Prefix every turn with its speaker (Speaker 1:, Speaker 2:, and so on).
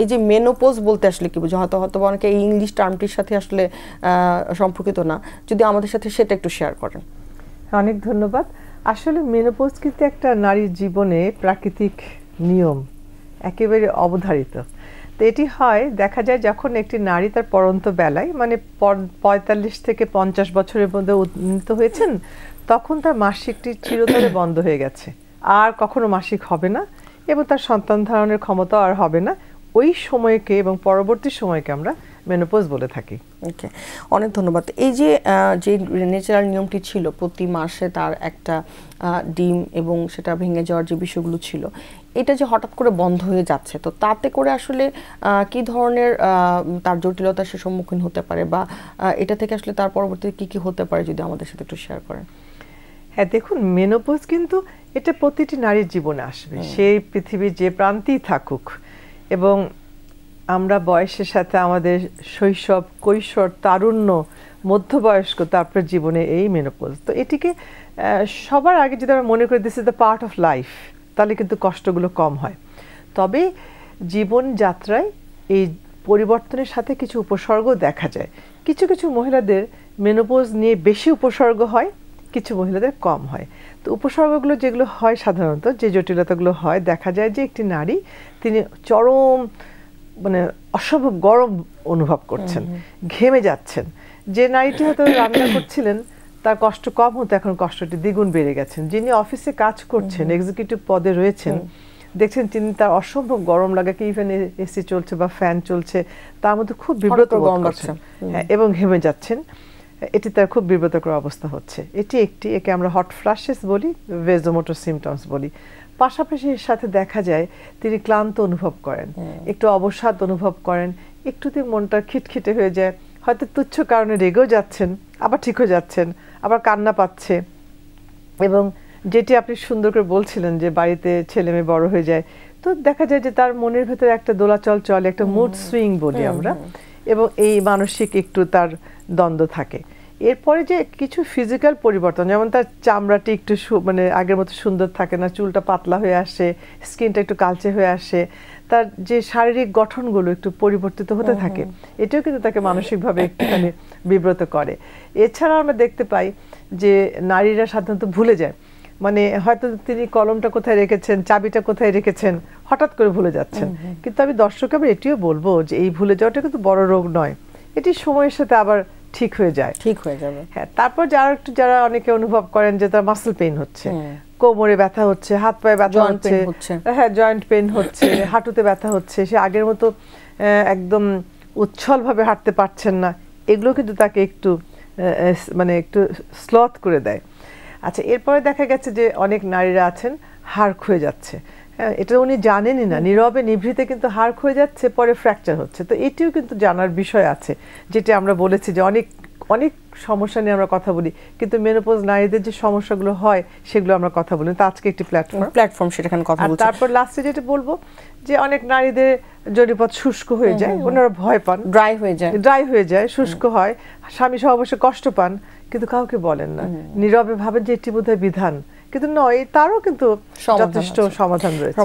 Speaker 1: এই যে মেনোপজ বলতে আসলে কি বোঝো? হয়তো অনেকে এই ইংলিশ টার্মটির সাথে আসলে সম্পর্কিত না, যদি আমাদের সাথে সেটা একটু শেয়ার করেন।
Speaker 2: অনেক ধন্যবাদ। আসলে মেনোপজ কিন্তু একটা নারীর জীবনে প্রাকৃতিক নিয়ম, একেবারে অবধারিত। তো এটি হয়, দেখা যায় যখন একটি নারী তার পরন্ত বেলায় মানে ৪৫ থেকে ৫০ বছরের মধ্যে উন্নীত হয়েছেন, তখন তার মাসিকটি চিরতরে বন্ধ হয়ে গেছে, আর কখনো মাসিক হবে না এবং তার সন্তান ধারণের ক্ষমতা আর হবে না। ওই সময়কে এবং পরবর্তী সময়কে আমরা মেনোপজ বলে থাকি।
Speaker 1: ওকে, অনেক ধন্যবাদ। এই যে ন্যাচারাল নিয়মটি ছিল প্রতি মাসে তার একটা ডিম এবং সেটা ভেঙে যাওয়ার যে বিষয়গুলো ছিল, এটা যে হঠাৎ করে বন্ধ হয়ে যাচ্ছে, তো তাতে করে আসলে কি ধরনের তার জটিলতার সে সম্মুখীন হতে পারে, বা এটা থেকে আসলে তার পরবর্তীতে কি কি হতে পারে, যদি আমাদের সাথে একটু শেয়ার করেন।
Speaker 2: হ্যাঁ, দেখুন, মেনোপজ কিন্তু এটা প্রতিটি নারীর জীবনে আসবে, সেই পৃথিবীর যে প্রান্তেই থাকুক। এবং আমরা বয়সের সাথে আমাদের শৈশব, কৈশোর, তারুণ্য, মধ্যবয়স্ক, তারপর জীবনে এই মেনোপজ। তো এটিকে সবার আগে যদি আমরা মনে করি this is the part of life, তাহলে কিন্তু কষ্টগুলো কম হয়। তবে জীবনযাত্রায় এই পরিবর্তনের সাথে কিছু উপসর্গ দেখা যায়। কিছু কিছু মহিলাদের মেনোপজ নিয়ে বেশি উপসর্গ হয়, কিছু মহিলাদের কম হয়। তো উপসর্গগুলো যেগুলো হয়, সাধারণত যে জটিলতাগুলো হয়, দেখা যায় যে একটি নারী তিনি চরম মানে অসম্ভব গরম অনুভব করছেন, ঘেমে যাচ্ছেন। যে নারীটি হয়তো রান্না করছিলেন তার কষ্ট কম হতো, এখন কষ্টটি দ্বিগুণ বেড়ে গেছেন। যিনি অফিসে কাজ করছেন, এক্সিকিউটিভ পদে রয়েছেন, দেখছেন তিনি তার অসম্ভব গরম লাগে, কি ইভেন এসি চলছে বা ফ্যান চলছে, তার মধ্যে খুব বিব্রত বোধ করছেন এবং ঘেমে যাচ্ছেন। এটি তার খুব বিব্রতকর অবস্থা হচ্ছে। একে আমরা হট ফ্ল্যাশেস বলি, ভেজোমোটর সিমটমস বলি। পাশাপাশি এর সাথে দেখা যায় তিনি ক্লান্ত অনুভব করেন, একটু অবসাদ অনুভব করেন, একটুতে মনটা খিটখিটে হয়ে যায়, হয়তো তুচ্ছ কারণে রেগেও যাচ্ছেন, আবার ঠিক হয়ে যাচ্ছেন, আবার কান্না পাচ্ছে। এবং যেটি আপনি সুন্দর করে বলছিলেন যে বাড়িতে ছেলে মেয়ে বড় হয়ে যায়, তো দেখা যায় যে তার মনের ভেতরে একটা দোলাচল চলে, একটা মুড সুইং বলি আমরা, এবং এই মানসিক একটু তার দ্বন্দ্ব থাকে। এরপরে যে কিছু ফিজিক্যাল পরিবর্তন, যেমন তার চামড়াটি একটু মানে আগের মতো সুন্দর থাকে না, চুলটা পাতলা হয়ে আসে, স্কিনটা একটু কালচে হয়ে আসে, তার যে শারীরিক গঠনগুলো একটু পরিবর্তিত হতে থাকে, এটাও কিন্তু তাকে মানসিকভাবে একটুখানি বিব্রত করে। এছাড়া আমরা দেখতে পাই যে নারীরা সাধারণত ভুলে যায়, মানে হয়তো তিনি কলমটা কোথায় রেখেছেন, চাবিটা কোথায় রেখেছেন, হঠাৎ করে ভুলে যাচ্ছেন। কিন্তু আমি দর্শককে আমি এটিও বলবো যে এই ভুলে যাওয়াটা কিন্তু বড় রোগ নয়, এটি সময়ের সাথে আবার ঠিক হয়ে যায়, ঠিক হয়ে যাবে। হ্যাঁ, তারপর যারা অনেকে অনুভব করেন যে তার মাসল পেইন হচ্ছে, কোমরে ব্যথা হচ্ছে, হাত পায়ে ব্যথা হচ্ছে, হ্যাঁ জয়েন্ট পেইন হচ্ছে, হাঁটুতে ব্যথা হচ্ছে, সে আগের মতো একদম উচ্ছলভাবে হাঁটতে পারছেন না, এগুলো কিন্তু তাকে একটু মানে একটু স্লথ করে দেয়। আচ্ছা, এরপরে দেখা গেছে যে অনেক নারীরা আছেন হাড় ক্ষয়ে যাচ্ছে, হ্যাঁ, এটা উনি জানেনই না, নীরবে নিভৃতে কিন্তু হাড় ক্ষয়ে যাচ্ছে, পরে ফ্র্যাকচার হচ্ছে। তো এটিও কিন্তু জানার বিষয় আছে, যেটি আমরা বলেছি যে অনেক অনেক সমস্যা নিয়ে আমরা কথা বলি, কিন্তু মেনোপজ নারীদের যে সমস্যাগুলো হয় সেগুলো আমরা কথা বলি। তো আজকে একটি প্ল্যাটফর্ম সেখানে কথা বলছি। তারপর লাস্টে যেটা বলবো যে অনেক নারীদের জড়িপথ শুষ্ক হয়ে যায়, ওনারা ভয় পান, ড্রাই হয়ে যায়, শুষ্ক হয়, স্বামী সহবাসে কষ্ট পান, কিন্তু কাউকে বলেন না, নীরবে ভাবেন যে এটি বোধহয় বিধান, কিন্তু নয়, তারও কিন্তু যথেষ্ট সমাধান রয়েছে।